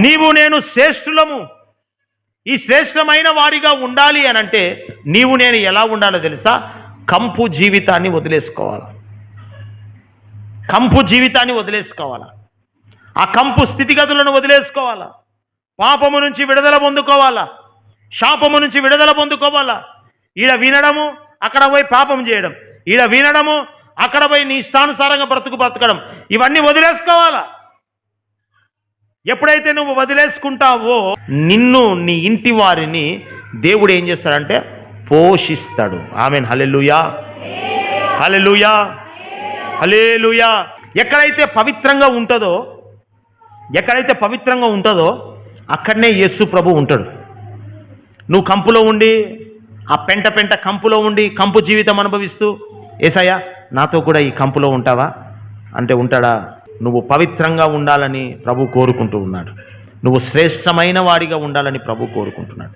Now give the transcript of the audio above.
నీవు నేను శ్రేష్ఠులము. ఈ శ్రేష్టమైన వారిగా ఉండాలి అని అంటే నీవు నేను ఎలా ఉండాలో తెలుసా? కంపు జీవితాన్ని వదిలేసుకోవాలి. కంపు జీవితాన్ని వదిలేసుకోవాలా. ఆ కంపు స్థితిగతులను వదిలేసుకోవాలా. పాపము నుంచి విడుదల పొందుకోవాలా. శాపము నుంచి విడుదల పొందుకోవాలా. ఈడ వినడము, అక్కడ పోయి పాపం చేయడం, ఈడ వినడము, అక్కడ పోయి నీ ఇష్టానుసారంగా బ్రతకడం, ఇవన్నీ వదిలేసుకోవాలా. ఎప్పుడైతే నువ్వు వదిలేసుకుంటావో నిన్ను, నీ ఇంటి వారిని దేవుడు ఏం చేస్తాడంటే పోషిస్తాడు. ఆమేన్. హల్లెలూయా, హల్లెలూయా, హల్లెలూయా. ఎక్కడైతే పవిత్రంగా ఉంటుందో అక్కడనే యేసు ప్రభు ఉంటాడు. నువ్వు కంపులో ఉండి, ఆ పెంట కంపులో ఉండి కంపు జీవితం అనుభవిస్తూ, యేసయ్యా నాతో కూడా ఈ కంపులో ఉంటావా అంటే ఉంటాడా? నువ్వు పవిత్రంగా ఉండాలని ప్రభు కోరుకుంటూ ఉన్నాడు. నువ్వు శ్రేష్టమైన వాడిగా ఉండాలని ప్రభు కోరుకుంటున్నాడు.